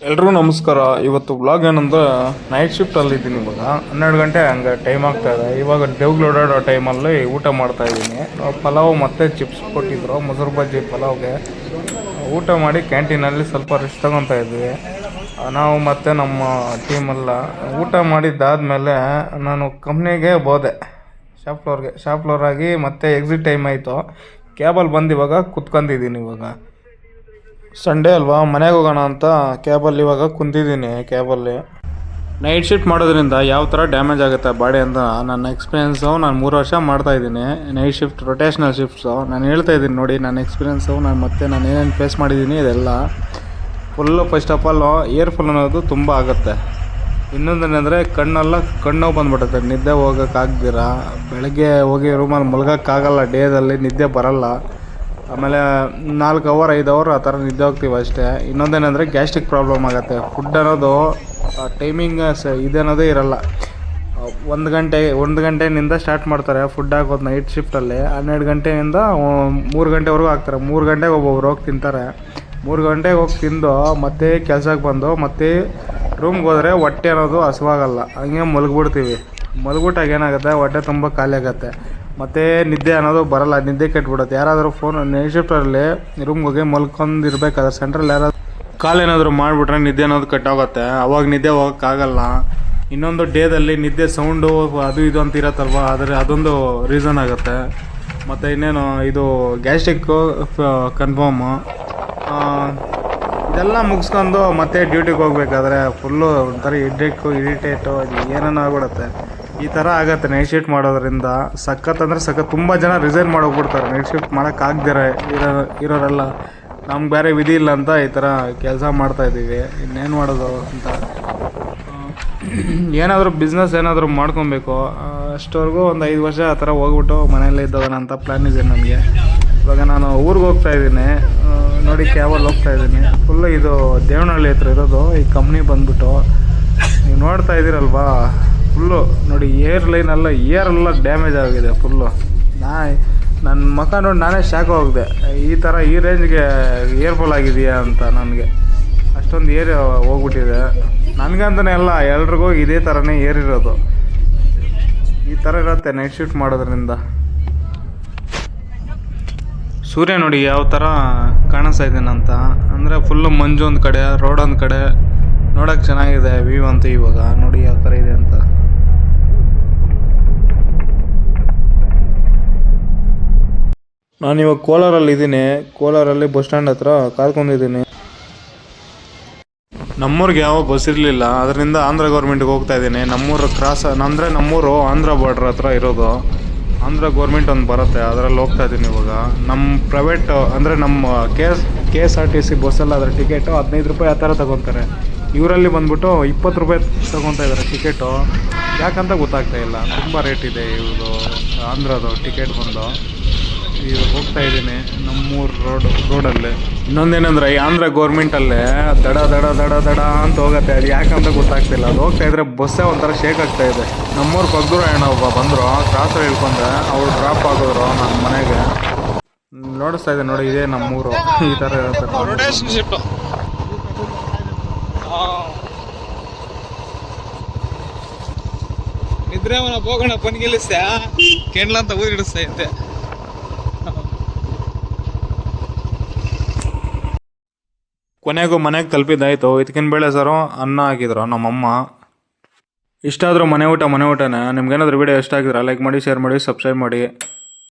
ಎಲ್ರಿಗೂ ನಮಸ್ಕಾರ. ಇವತ್ತು ವ್ಲಾಗ್ ಏನಂದ್ರೆ ನೈಟ್ ಶಿಫ್ಟಲ್ಲಿ ಇದ್ದೀನಿ. ಇವಾಗ 12 ಗಂಟೆ ಹಂಗೆ ಟೈಮ್ ಆಗ್ತಾಯಿದೆ. ಇವಾಗ ದೇವ್ಗಳು ಓಡಾಡೋ ಟೈಮಲ್ಲಿ ಊಟ ಮಾಡ್ತಾ ಇದ್ದೀನಿ. ಪಲಾವ್ ಮತ್ತು ಚಿಪ್ಸ್ ಕೊಟ್ಟಿದ್ರು, ಮೊಸರು ಬಜ್ಜಿ ಪಲಾವ್ಗೆ. ಊಟ ಮಾಡಿ ಕ್ಯಾಂಟೀನಲ್ಲಿ ಸ್ವಲ್ಪ ರೆಸ್ಟ್ ತೊಗೊತಾ ಇದ್ವಿ ನಾವು ಮತ್ತು ನಮ್ಮ ಟೀಮೆಲ್ಲ. ಊಟ ಮಾಡಿದ್ದಾದಮೇಲೆ ನಾನು ಕಂಪ್ನಿಗೆ ಹೋದೆ, ಶಾಪ್ ಫ್ಲೋರ್ ಆಗಿ. ಮತ್ತು ಎಕ್ಸಿಟ್ ಟೈಮ್ ಆಯಿತು. ಕ್ಯಾಬಲ್ಲಿ ಬಂದು ಇವಾಗ ಕುತ್ಕೊಂಡಿದ್ದೀನಿ. ಇವಾಗ ಸಂಡೇ ಅಲ್ವಾ, ಮನೆಗೆ ಹೋಗೋಣ ಅಂತ ಕ್ಯಾಬಲ್ಲಿ ಇವಾಗ ಕುಂತಿದ್ದೀನಿ. ಕ್ಯಾಬಲ್ಲಿ ನೈಟ್ ಶಿಫ್ಟ್ ಮಾಡೋದ್ರಿಂದ ಯಾವ ಥರ ಡ್ಯಾಮೇಜ್ ಆಗುತ್ತೆ ಬಾಡಿ ಅಂತ ನನ್ನ ಎಕ್ಸ್ಪೀರಿಯೆನ್ಸು. ನಾನು 3 ವರ್ಷ ಮಾಡ್ತಾಯಿದ್ದೀನಿ ನೈಟ್ ಶಿಫ್ಟ್, ರೊಟೇಷ್ನಲ್ ಶಿಫ್ಟ್ಸು. ನಾನು ಹೇಳ್ತಾ ಇದ್ದೀನಿ ನೋಡಿ ನನ್ನ ಎಕ್ಸ್ಪೀರಿಯೆನ್ಸು. ನಾನು ಏನೇನು ಫೇಸ್ ಮಾಡಿದ್ದೀನಿ ಇದೆಲ್ಲ. ಫಸ್ಟ್ ಆಫ್ ಆಲ್ ಏರ್ಫುಲ್ ಅನ್ನೋದು ತುಂಬ ಆಗುತ್ತೆ. ಇನ್ನೊಂದೇನೆಂದರೆ ಕಣ್ಣು ಬಂದುಬಿಡುತ್ತೆ, ನಿದ್ದೆ ಹೋಗೋಕ್ಕಾಗ್ದಿರ. ಬೆಳಗ್ಗೆ ಹೋಗಿ ರೂಮಲ್ಲಿ ಮಲ್ಗೋಕ್ಕಾಗಲ್ಲ, ಡೇದಲ್ಲಿ ನಿದ್ದೆ ಬರಲ್ಲ. ಆಮೇಲೆ 4 ಅವರ್ 5 ಅವರ್ ಆ ಥರ ನಿದ್ದೆ ಹೋಗ್ತೀವಿ ಅಷ್ಟೇ. ಇನ್ನೊಂದೇನೆಂದರೆ ಗ್ಯಾಸ್ಟ್ರಿಕ್ ಪ್ರಾಬ್ಲಮ್ ಆಗುತ್ತೆ. ಫುಡ್ ಅನ್ನೋದು ಟೈಮಿಂಗ್ ಇದೇನೋದೇ ಇರಲ್ಲ. 1 ಗಂಟೆಯಿಂದ ಸ್ಟಾರ್ಟ್ ಮಾಡ್ತಾರೆ ಫುಡ್ ಹಾಕೋದು ನೈಟ್ ಶಿಫ್ಟಲ್ಲಿ. 12 ಗಂಟೆಯಿಂದ 3 ಗಂಟೆವರೆಗೂ ಹಾಕ್ತಾರೆ. 3 ಗಂಟೆಗೆ ಒಬ್ಬೊಬ್ರು ಹೋಗಿ ತಿಂತಾರೆ. 3 ಗಂಟೆಗೆ ಹೋಗಿ ತಿಂದು ಮತ್ತೆ ಕೆಲಸಕ್ಕೆ ಬಂದು ಮತ್ತೆ ರೂಮ್ಗೆ ಹೋದರೆ ಹೊಟ್ಟೆ ಅನ್ನೋದು ಹಸುವಾಗಲ್ಲ. ಹಂಗೆ ಮಲಗ್ಬಿಡ್ತೀವಿ. ಮಲಗ್ಬಿಟ್ಟಾಗ ಏನಾಗುತ್ತೆ, ಹೊಟ್ಟೆ ತುಂಬ ಖಾಲಿ ಆಗುತ್ತೆ. ಮತ್ತು ನಿದ್ದೆ ಅನ್ನೋದು ಬರಲ್ಲ, ನಿದ್ದೆ ಕೆಟ್ಬಿಡುತ್ತೆ. ಯಾರಾದರೂ ಫೋನ್ ನೈಟ್ ಶಿಫ್ಟಲ್ಲಿ ರೂಮ್ಗೆ ಹೋಗಿ ಮಲ್ಕೊಂಡಿರ್ಬೇಕಾದ್ರೆ ಸೆಂಟ್ರಲ್ಲಿ ಯಾರಾದರೂ ಕಾಲ್ ಏನಾದರೂ ಮಾಡಿಬಿಟ್ರೆ ನಿದ್ದೆ ಅನ್ನೋದು ಕಟ್ಟಾಗುತ್ತೆ. ಅವಾಗ ನಿದ್ದೆ ಹೋಗೋಕ್ಕಾಗಲ್ಲ. ಇನ್ನೊಂದು ಡೇದಲ್ಲಿ ನಿದ್ದೆ ಸೌಂಡು ಅದು ಇದು ಅಂತ ಇರತ್ತಲ್ವ, ಆದರೆ ಅದೊಂದು ರೀಸನ್ ಆಗುತ್ತೆ. ಮತ್ತು ಇನ್ನೇನು ಇದು ಗ್ಯಾಸ್ಟ್ರಿಕ್ಕು ಕನ್ಫರ್ಮು. ಇದೆಲ್ಲ ಮುಗಿಸ್ಕೊಂಡು ಮತ್ತೆ ಡ್ಯೂಟಿಗೆ ಹೋಗ್ಬೇಕಾದ್ರೆ ಫುಲ್ಲು ಒಂಥರ ಇರಿಟೇಟು ಏನೇನೋ ಆಗ್ಬಿಡುತ್ತೆ. ಈ ಥರ ಆಗುತ್ತೆ ನೈಟ್ ಶಿಫ್ಟ್ ಮಾಡೋದ್ರಿಂದ. ಸಖತ್ ತುಂಬ ಜನ ರಿಸೈನ್ ಮಾಡೋಗ್ಬಿಡ್ತಾರೆ ನೈಟ್ ಶಿಫ್ಟ್ ಮಾಡೋಕ್ಕಾಗ್ದಿರ ಇರೋರೆಲ್ಲ. ನಮ್ಗೆ ಬೇರೆ ವಿಧಿ ಇಲ್ಲ ಅಂತ ಈ ಥರ ಕೆಲಸ ಮಾಡ್ತಾಯಿದ್ದೀವಿ. ಇನ್ನೇನು ಮಾಡೋದು ಅಂತ. ಏನಾದರೂ ಬಿಸ್ನೆಸ್ ಏನಾದರೂ ಮಾಡ್ಕೊಬೇಕು. ಅಷ್ಟವರೆಗೂ ಒಂದು 5 ವರ್ಷ ಆ ಥರ ಹೋಗ್ಬಿಟ್ಟು ಮನೆಯಲ್ಲೇ ಇದ್ದೋಗೋಣ ಅಂತ ಪ್ಲ್ಯಾನ್ ಇದೆ ನನಗೆ. ಇವಾಗ ನಾನು ಊರಿಗೆ ಹೋಗ್ತಾಯಿದ್ದೀನಿ ನೋಡಿ, ಕ್ಯಾಬಲ್ಲಿ ಹೋಗ್ತಾಯಿದ್ದೀನಿ. ಫುಲ್ಲು ಇದು ದೇವನಹಳ್ಳಿ ಹತ್ರ ಇರೋದು ಈ ಕಂಪ್ನಿ ಬಂದ್ಬಿಟ್ಟು. ನೀವು ನೋಡ್ತಾ ಇದ್ದೀರಲ್ವಾ, ಫುಲ್ಲು ನೋಡಿ ಏರೆಲ್ಲ ಡ್ಯಾಮೇಜ್ ಆಗಿದೆ ಫುಲ್ಲು. ನನ್ನ ಮುಖ ನೋಡಿ ನಾನೇ ಶಾಕ್ ಹೋಗಿದೆ. ಈ ರೇಂಜ್ಗೆ ಏರ್ಫಾಲ್ ಆಗಿದೆಯಾ ಅಂತ. ನನಗೆ ಅಷ್ಟೊಂದು ಏರ್ ಹೋಗ್ಬಿಟ್ಟಿದೆ. ನನಗಂತಲೇ ಅಲ್ಲ, ಎಲ್ರಿಗೂ ಇದೇ ಥರನೇ ಏರಿರೋದು. ಈ ಥರ ಇರುತ್ತೆ ನೈಟ್ ಶಿಫ್ಟ್ ಮಾಡೋದ್ರಿಂದ. ಸೂರ್ಯ ನೋಡಿ ಯಾವ ಥರ ಕಾಣಿಸ್ತಾ ಇದ್ದೀನಂತ. ಅಂದರೆ ಫುಲ್ಲು ಮಂಜು ಒಂದು ಕಡೆ, ರೋಡ್ ಒಂದು ಕಡೆ. ನೋಡೋಕ್ಕೆ ಚೆನ್ನಾಗಿದೆ ವ್ಯೂ ಅಂತ. ಇವಾಗ ನೋಡಿ ಯಾವ ಥರ ಇದೆ ಅಂತ. ನಾನಿವಾಗ ಕೋಲಾರಲ್ಲಿದ್ದೀನಿ. ಕೋಲಾರಲ್ಲಿ ಬಸ್ ಸ್ಟ್ಯಾಂಡ್ ಹತ್ರ ಕಾಯ್ಕೊಂಡಿದ್ದೀನಿ. ನಮ್ಮೂರಿಗೆ ಯಾವ ಬಸ್ ಇರಲಿಲ್ಲ, ಅದರಿಂದ ಆಂಧ್ರ ಗೌರ್ಮೆಂಟ್ಗೆ ಹೋಗ್ತಾ ಇದ್ದೀನಿ. ನಮ್ಮೂರು ನಮ್ಮೂರು ಆಂಧ್ರ ಬಾರ್ಡ್ರ್ ಹತ್ರ ಇರೋದು. ಆಂಧ್ರ ಗೌರ್ಮೆಂಟ್ ಒಂದು ಬರುತ್ತೆ, ಅದರಲ್ಲಿ ಹೋಗ್ತಾ ಇದ್ದೀನಿ ಇವಾಗ. ನಮ್ಮ ಪ್ರೈವೇಟ್ ಅಂದರೆ ನಮ್ಮ KSRTC ಬಸ್ಸಲ್ಲಿ ಅದರ ಟಿಕೆಟು 15 ರೂಪಾಯಿ ಆ ಥರ ತೊಗೊತಾರೆ. ಇವರಲ್ಲಿ ಬಂದ್ಬಿಟ್ಟು 20 ರೂಪಾಯಿ ತೊಗೊತಾ ಇದ್ದಾರೆ ಟಿಕೆಟು. ಯಾಕಂತ ಗೊತ್ತಾಗ್ತಾಯಿಲ್ಲ, ತುಂಬ ರೇಟ್ ಇದೆ ಇವ್ರದ್ದು ಆಂಧ್ರದು ಟಿಕೆಟ್ ಬಂದು. ಇವಾಗ ಹೋಗ್ತಾ ಇದ್ದೀನಿ ನಮ್ಮೂರು ರೋಡಲ್ಲಿ. ಇನ್ನೊಂದೇನೆಂದರೆ ಈ ಆಂಧ್ರ ಗೌರ್ಮೆಂಟಲ್ಲೇ ದಡ ಅಂತ ಹೋಗುತ್ತೆ. ಅದು ಯಾಕಂತ ಗೊತ್ತಾಗ್ತಿಲ್ಲ. ಅದು ಹೋಗ್ತಾ ಇದ್ರೆ ಬಸ್ಸೇ ಒಂಥರ ಶೇಕ್ ಆಗ್ತಾ ಇದೆ. ನಮ್ಮೂರು ಪಕ್ಕದೂರು ಅಣ್ಣ ಒಬ್ಬ ಬಂದರು, ಕ್ರಾಸಲ್ಲಿ ಇಳ್ಕೊಂಡೆ. ಅವ್ರು ಡ್ರಾಪ್ ಆಗಿದ್ರು ನನ್ನ ಮನೆಗೆ. ನೋಡಿಸ್ತಾ ಇದೆ ನೋಡಿ, ಇದೇ ನಮ್ಮೂರು. ಈ ಥರ ಇರುತ್ತೆ. ನಿದ್ರೆ ಅವನ ಹೋಗೋಣ ಪನ್ಗಿಲಿಸ ಕೆಂಡ್ಲ ಅಂತ ಊರಿಡಿಸ್ತಾ ಇದ್ದೆ. ಕೊನೆಗೂ ಮನೆಗೆ ತಲುಪಿದ್ದಾಯಿತು. ಇದಕ್ಕಿನ ಬೇಳೆ ಸಾರು ಅನ್ನ ಹಾಕಿದ್ರು ನಮ್ಮಮ್ಮ. ಇಷ್ಟಾದರೂ ಮನೆ ಊಟನೇ. ನಿಮ್ಗೇನಾದರೂ ವಿಡಿಯೋ ಇಷ್ಟ ಆಗಿದ್ರೆ ಲೈಕ್ ಮಾಡಿ, ಶೇರ್ ಮಾಡಿ, ಸಬ್ಸ್ಕ್ರೈಬ್ ಮಾಡಿ.